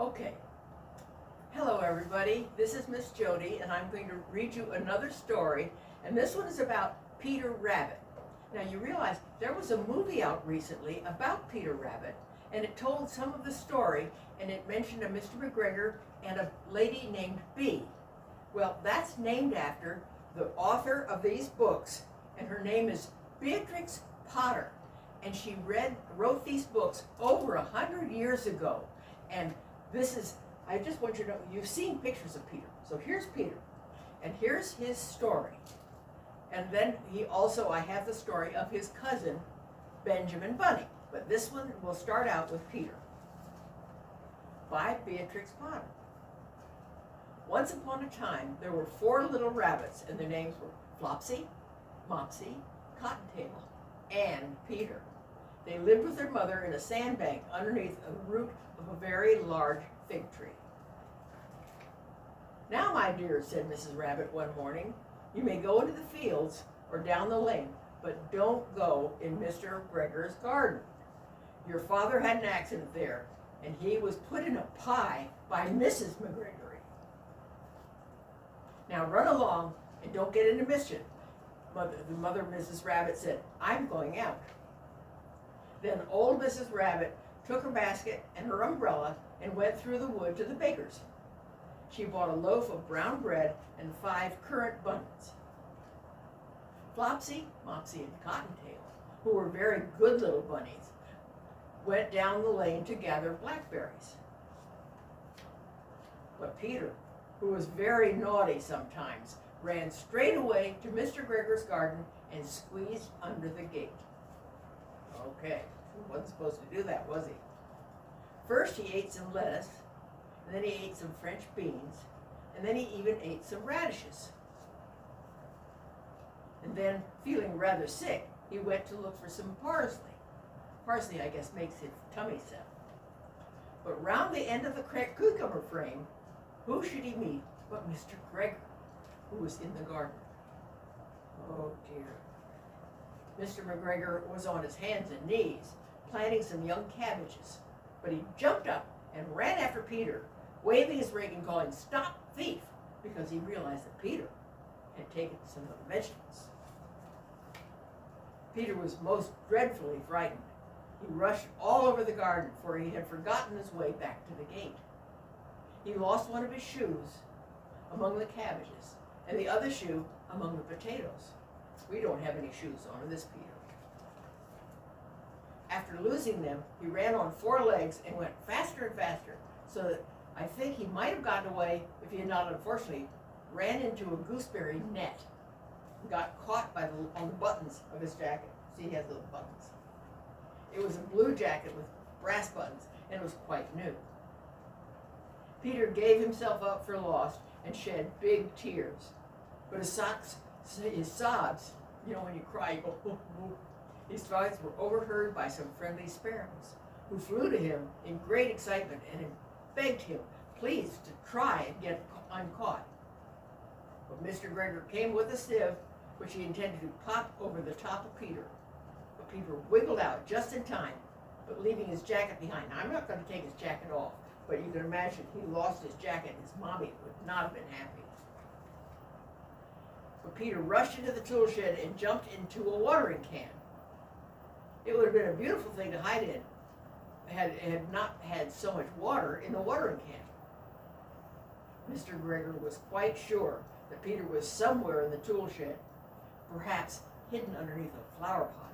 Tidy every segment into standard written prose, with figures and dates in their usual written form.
Okay. Hello everybody, this is Miss Jody and I'm going to read you another story, and this one is about Peter Rabbit. Now you realize there was a movie out recently about Peter Rabbit, and it told some of the story, and it mentioned a Mr. McGregor and a lady named Bee. Well, that's named after the author of these books, and her name is Beatrix Potter, and she wrote these books over 100 years ago. And this is, I just want you to know, you've seen pictures of Peter. So here's Peter, and here's his story. And then I have the story of his cousin, Benjamin Bunny. But this one will start out with Peter, by Beatrix Potter. Once upon a time, there were 4 little rabbits, and their names were Flopsy, Mopsy, Cottontail, and Peter. They lived with their mother in a sandbank underneath the root of a very large fig tree. "Now, my dear," said Mrs. Rabbit one morning, "you may go into the fields or down the lane, but don't go in Mr. McGregor's garden. Your father had an accident there, and he was put in a pie by Mrs. McGregor. Now run along and don't get into mischief." The mother, Mrs. Rabbit, said, "I'm going out." Then old Mrs. Rabbit took her basket and her umbrella and went through the wood to the baker's. She bought a loaf of brown bread and 5 currant buns. Flopsy, Mopsy, and Cottontail, who were very good little bunnies, went down the lane to gather blackberries. But Peter, who was very naughty sometimes, ran straight away to Mr. McGregor's garden and squeezed under the gate. Okay, he wasn't supposed to do that, was he? First he ate some lettuce, and then he ate some French beans, and then he even ate some radishes. And then, feeling rather sick, he went to look for some parsley. Parsley, I guess, makes his tummy set. But round the end of the cucumber frame, who should he meet but Mr. McGregor, who was in the garden. Oh dear. Mr. McGregor was on his hands and knees, planting some young cabbages, but he jumped up and ran after Peter, waving his rake and calling, "Stop, thief!" because he realized that Peter had taken some of the vegetables. Peter was most dreadfully frightened. He rushed all over the garden, for he had forgotten his way back to the gate. He lost one of his shoes among the cabbages, and the other shoe among the potatoes. We don't have any shoes on this Peter. After losing them, he ran on 4 legs and went faster and faster, so that I think he might have gotten away if he had not, unfortunately, ran into a gooseberry net and got caught on the buttons of his jacket. See, he has little buttons. It was a blue jacket with brass buttons, and it was quite new. Peter gave himself up for lost and shed big tears. But his sobs, you know, when you cry, you go, "Oh, oh." His sobs were overheard by some friendly sparrows, who flew to him in great excitement and begged him, please, to try and get uncaught. But Mr. McGregor came with a sieve, which he intended to pop over the top of Peter. But Peter wiggled out just in time, but leaving his jacket behind. Now, I'm not going to take his jacket off, but you can imagine he lost his jacket, and his mommy would not have been happy. But Peter rushed into the tool shed and jumped into a watering can. It would have been a beautiful thing to hide in, had it not had so much water in the watering can. Mr. McGregor was quite sure that Peter was somewhere in the tool shed, perhaps hidden underneath a flower pot.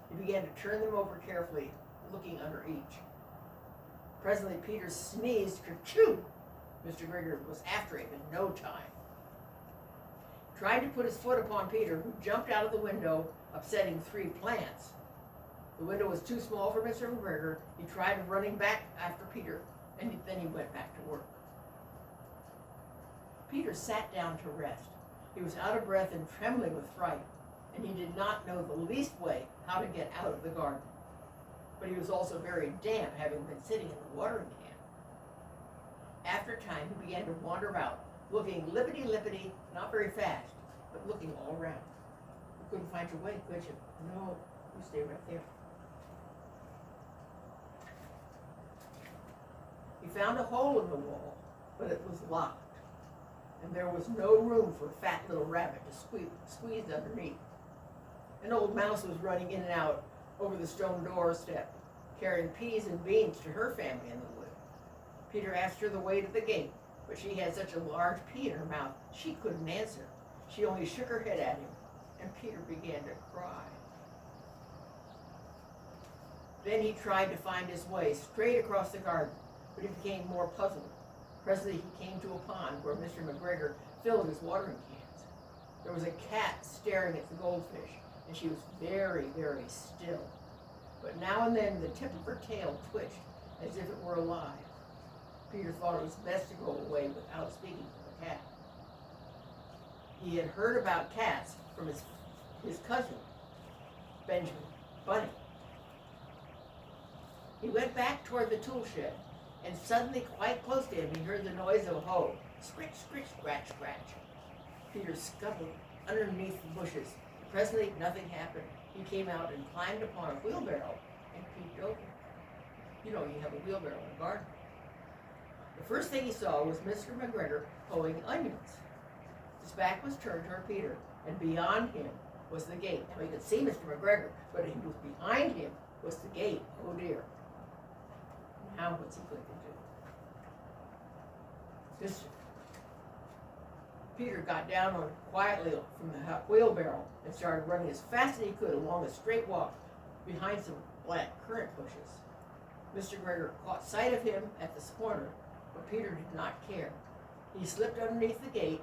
He began to turn them over carefully, looking under each. Presently Peter sneezed, "Kerchoo!" Mr. McGregor was after him in no time. Tried to put his foot upon Peter, who jumped out of the window, upsetting 3 plants. The window was too small for Mr. McGregor. He tried running back after Peter, and then he went back to work. Peter sat down to rest. He was out of breath and trembling with fright, and he did not know the least way how to get out of the garden. But he was also very damp, having been sitting in the watering can. After a time, he began to wander about, looking lippity-lippity, not very fast, but looking all around. You couldn't find your way, could you? No, you stay right there. He found a hole in the wall, but it was locked, and there was no room for a fat little rabbit to squeeze underneath. An old mouse was running in and out over the stone doorstep, carrying peas and beans to her family in the wood. Peter asked her the way to the gate, but she had such a large pea in her mouth she couldn't answer. She only shook her head at him, and Peter began to cry. Then he tried to find his way straight across the garden, but he became more puzzled. Presently he came to a pond where Mr. McGregor filled his watering cans. There was a cat staring at the goldfish, and she was very, very still. But now and then the tip of her tail twitched as if it were alive. Peter thought it was best to go away without speaking to the cat. He had heard about cats from his cousin, Benjamin Bunny. He went back toward the tool shed, and suddenly, quite close to him, he heard the noise of a hoe. Scritch, scritch, scratch, scratch. Peter scuttled underneath the bushes. Presently, nothing happened. He came out and climbed upon a wheelbarrow and peeked over. You know, you have a wheelbarrow in a garden. The first thing he saw was Mr. McGregor hoeing onions. His back was turned toward Peter, and beyond him was the gate. Now, he could see Mr. McGregor, but he was behind him was the gate. Oh, dear. Now what's he going to do? Peter got down quietly from the wheelbarrow and started running as fast as he could along a straight walk behind some black currant bushes. Mr. McGregor caught sight of him at this corner, but Peter did not care. He slipped underneath the gate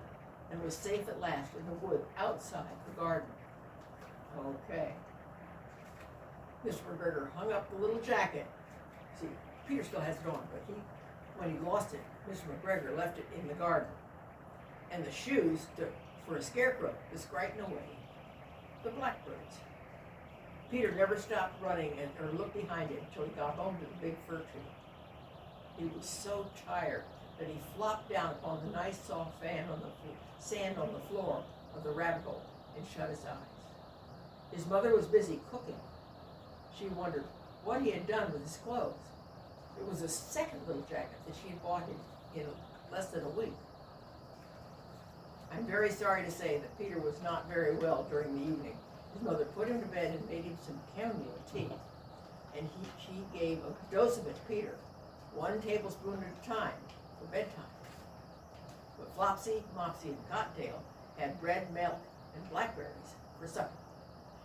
and was safe at last in the wood outside the garden. Okay. Mr. McGregor hung up the little jacket. See, Peter still has it on, but when he lost it, Mr. McGregor left it in the garden. And the shoes for a scarecrow to frighten away the blackbirds. Peter never stopped running or looked behind him until he got home to the big fir tree. He was so tired that he flopped down upon the nice soft sand on the floor of the rabbit hole and shut his eyes. His mother was busy cooking. She wondered what he had done with his clothes. It was a second little jacket that she had bought him in less than a week. I'm very sorry to say that Peter was not very well during the evening. His mother put him to bed and made him some chamomile tea. And she gave a dose of it to Peter, 1 tablespoon at a time for bedtime. But Flopsy, Mopsy, and Cottontail had bread, milk, and blackberries for supper.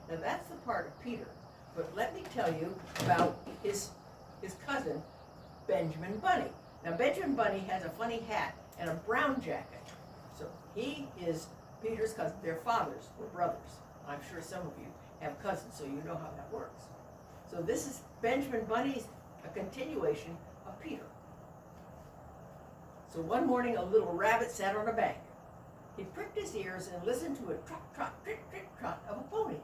Now that's the part of Peter. But let me tell you about his cousin, Benjamin Bunny. Now Benjamin Bunny has a funny hat and a brown jacket. So he is Peter's cousin. Their fathers were brothers. I'm sure some of you have cousins, so you know how that works. So this is Benjamin Bunny's a continuation of Peter. So one morning a little rabbit sat on a bank. He pricked his ears and listened to a trot, trot, trick, trick, trot of a pony.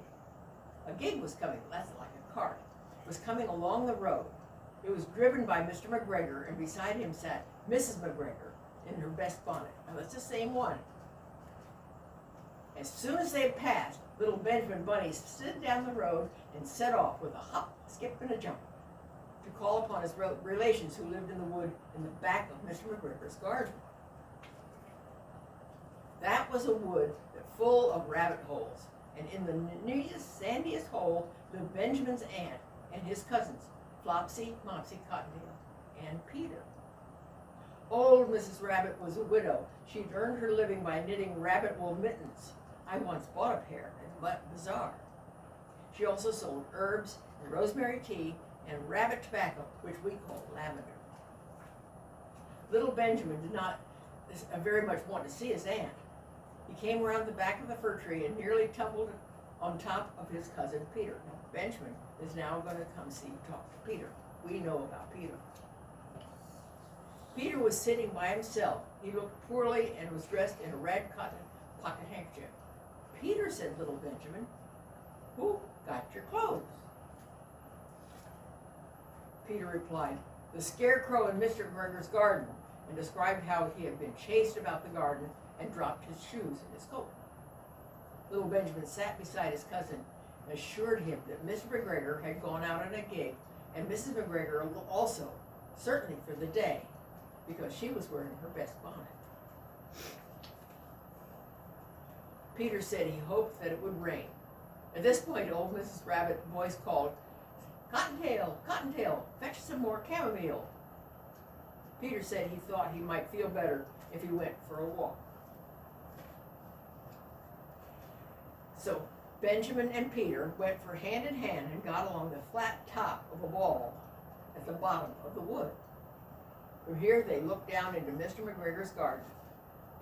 A gig was coming, that's like a cart, was coming along the road. It was driven by Mr. McGregor, and beside him sat Mrs. McGregor in her best bonnet. Now that's the same one. As soon as they passed, little Benjamin Bunny slid down the road and set off with a hop, skip, and a jump to call upon his relations who lived in the wood in the back of Mr. McGregor's garden. That was a wood full of rabbit holes, and in the neatest, sandiest hole lived Benjamin's aunt and his cousins, Flopsy, Mopsy, Cottontail, and Peter. Old Mrs. Rabbit was a widow. She'd earned her living by knitting rabbit wool mittens. I once bought a pair at the bazaar. She also sold herbs and rosemary tea and rabbit tobacco, which we call lavender. Little Benjamin did not very much want to see his aunt. He came around the back of the fir tree and nearly tumbled on top of his cousin Peter. Now, Benjamin is now going to come talk to Peter. We know about Peter. Peter was sitting by himself. He looked poorly and was dressed in a red cotton pocket handkerchief. Peter, said little Benjamin, who got your clothes? Peter replied, the scarecrow in Mr. McGregor's garden, and described how he had been chased about the garden and dropped his shoes in his coat. Little Benjamin sat beside his cousin and assured him that Mr. McGregor had gone out on a gig, and Mrs. McGregor also, certainly for the day, because she was wearing her best bonnet. Peter said he hoped that it would rain. At this point, old Mrs. Rabbit's voice called, "Cottontail, Cottontail, fetch some more chamomile." Peter said he thought he might feel better if he went for a walk. So Benjamin and Peter went for hand in hand and got along the flat top of a wall at the bottom of the wood. From here they looked down into Mr. McGregor's garden.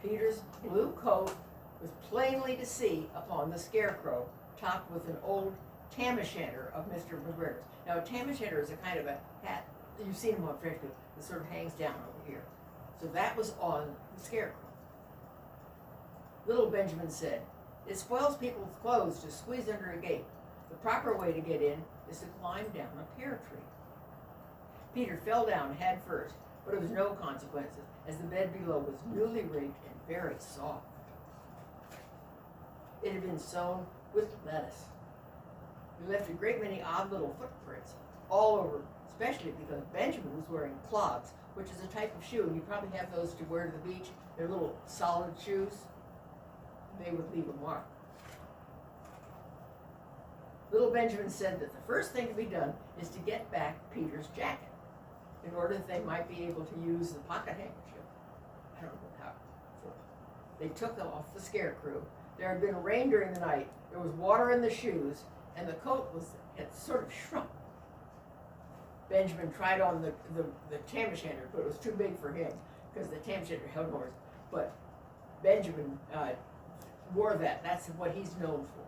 Peter's blue coat was plainly to see upon the scarecrow, topped with an old tam-o'-shanter of Mr. McGregor's. Now a tam-o'-shanter is a kind of a hat, you've seen them on French food, that sort of hangs down over here. So that was on the scarecrow. Little Benjamin said, "It spoils people's clothes to squeeze under a gate. The proper way to get in is to climb down a pear tree." Peter fell down head first, but it was no consequences, as the bed below was newly rigged and very soft. It had been sown with lettuce. We left a great many odd little footprints all over, especially because Benjamin was wearing clogs, which is a type of shoe, and you probably have those to wear to the beach. They're little solid shoes. They would leave a mark. Little Benjamin said that the first thing to be done is to get back Peter's jacket, in order that they might be able to use the pocket handkerchief. I don't know how. They took off the scarecrow. There had been rain during the night. There was water in the shoes, and the coat had sort of shrunk. Benjamin tried on the tam-o'-shanter, but it was too big for him because the tam-o'-shanter held more. But Benjamin wore that. That's what he's known for.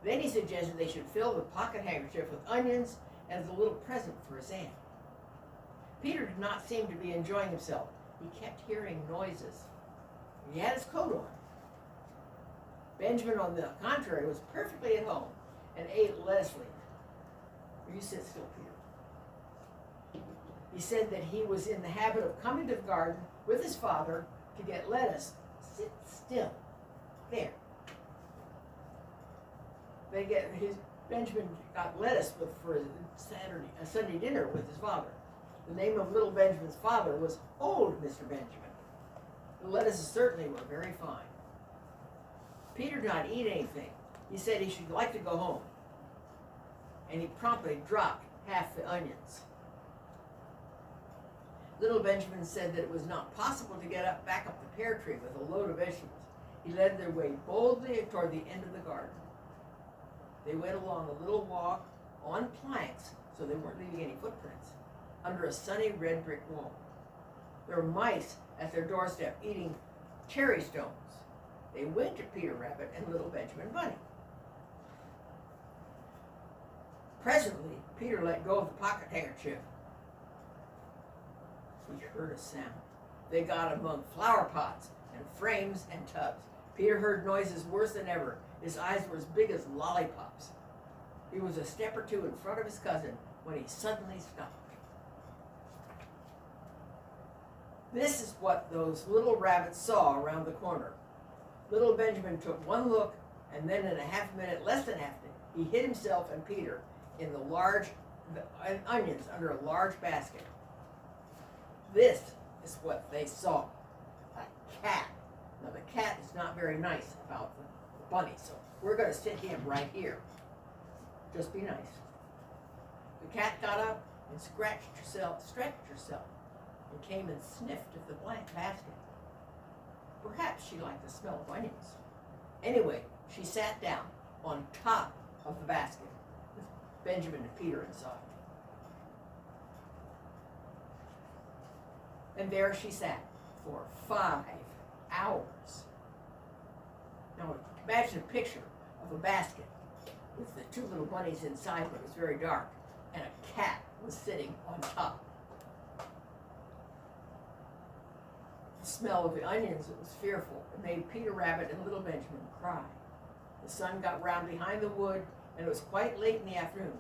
Then he suggested they should fill the pocket handkerchief with onions as a little present for his aunt. Peter did not seem to be enjoying himself. He kept hearing noises. He had his coat on. Benjamin, on the contrary, was perfectly at home and ate lettuce leaves. You sit still, Peter. He said that he was in the habit of coming to the garden with his father to get lettuce. Sit still. There. Benjamin got lettuce for Sunday dinner with his father. The name of little Benjamin's father was Old Mr. Benjamin. The lettuces certainly were very fine. Peter did not eat anything. He said he should like to go home. And he promptly dropped half the onions. Little Benjamin said that it was not possible to get back up the pear tree with a load of vegetables. He led their way boldly toward the end of the garden. They went along a little walk on planks, so they weren't leaving any footprints, under a sunny red brick wall. There were mice at their doorstep eating cherry stones. They winked at Peter Rabbit and little Benjamin Bunny. Presently, Peter let go of the pocket handkerchief. He heard a sound. They got among flower pots and frames and tubs. Peter heard noises worse than ever. His eyes were as big as lollipops. He was a step or two in front of his cousin when he suddenly stopped. This is what those little rabbits saw around the corner. Little Benjamin took one look, and then in a half minute, less than half a minute, he hid himself and Peter in the onions under a large basket. This is what they saw. A cat. Now the cat is not very nice about the bunny, so we're going to sit him right here. Just be nice. The cat got up and stretched herself, and came and sniffed at the blank basket. Perhaps she liked the smell of onions. Anyway, she sat down on top of the basket with Benjamin and Peter inside. And there she sat for 5 hours. Now imagine a picture of a basket with the 2 little bunnies inside, but it was very dark, and a cat was sitting on top. The smell of the onions, it was fearful. It made Peter Rabbit and little Benjamin cry. The sun got round behind the wood, and it was quite late in the afternoon.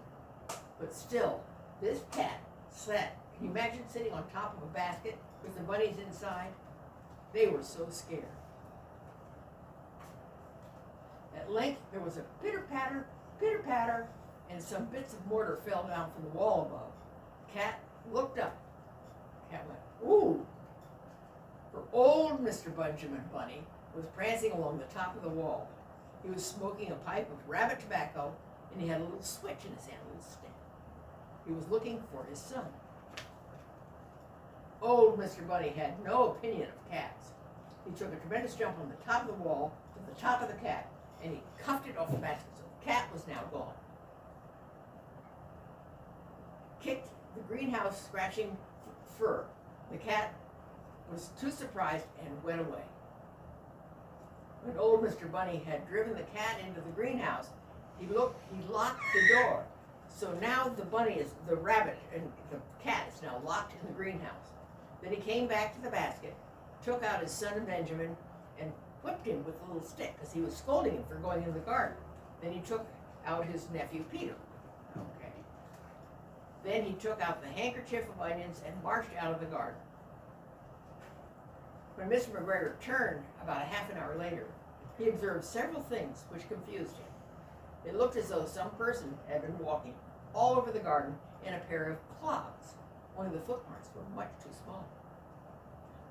But still, this cat sat. Can you imagine sitting on top of a basket with the bunnies inside? They were so scared. At length, there was a pitter-patter, and some bits of mortar fell down from the wall above. The cat looked up. cat went, ooh. For old Mr. Benjamin Bunny was prancing along the top of the wall. He was smoking a pipe of rabbit tobacco, and he had a little switch in his hand, a little stick. He was looking for his son. Old Mr. Bunny had no opinion of cats. He took a tremendous jump on the top of the wall to the top of the cat, and he cuffed it off the basket, so the cat was now gone. Kicked the greenhouse scratching fur. The cat was too surprised and went away. When old Mr. Bunny had driven the cat into the greenhouse, he locked the door. So now the rabbit and the cat is now locked in the greenhouse. Then he came back to the basket, took out his son Benjamin, and whipped him with a little stick because he was scolding him for going in the garden. Then he took out his nephew Peter. Okay. Then he took out the handkerchief of onions and marched out of the garden. When Mr. McGregor turned about a half an hour later, he observed several things which confused him. It looked as though some person had been walking all over the garden in a pair of clogs. Only the footmarks were much too small.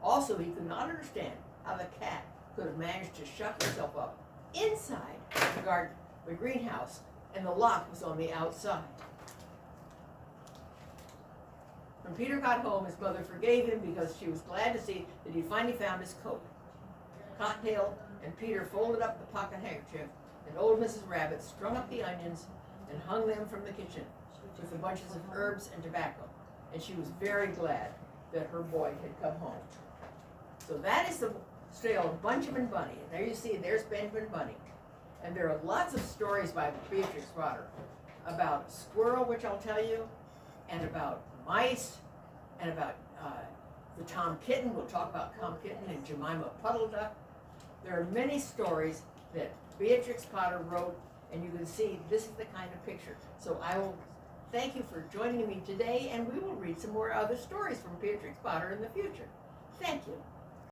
Also, he could not understand how the cat could have managed to shut himself up inside the garden, the greenhouse, and the lock was on the outside. When Peter got home, his mother forgave him because she was glad to see that he finally found his coat. Cottontail and Peter folded up the pocket handkerchief, and old Mrs. Rabbit strung up the onions and hung them from the kitchen with the bunches of herbs and tobacco. And she was very glad that her boy had come home. So that is the tale of Benjamin Bunny. And there you see, there's Benjamin Bunny. And there are lots of stories by Beatrix about squirrel, which I'll tell you, and about mice, and about the Tom Kitten. We'll talk about Tom Kitten and Jemima Puddle Duck. There are many stories that Beatrix Potter wrote, and you can see this is the kind of picture. So I will thank you for joining me today, and we will read some more other stories from Beatrix Potter in the future. Thank you.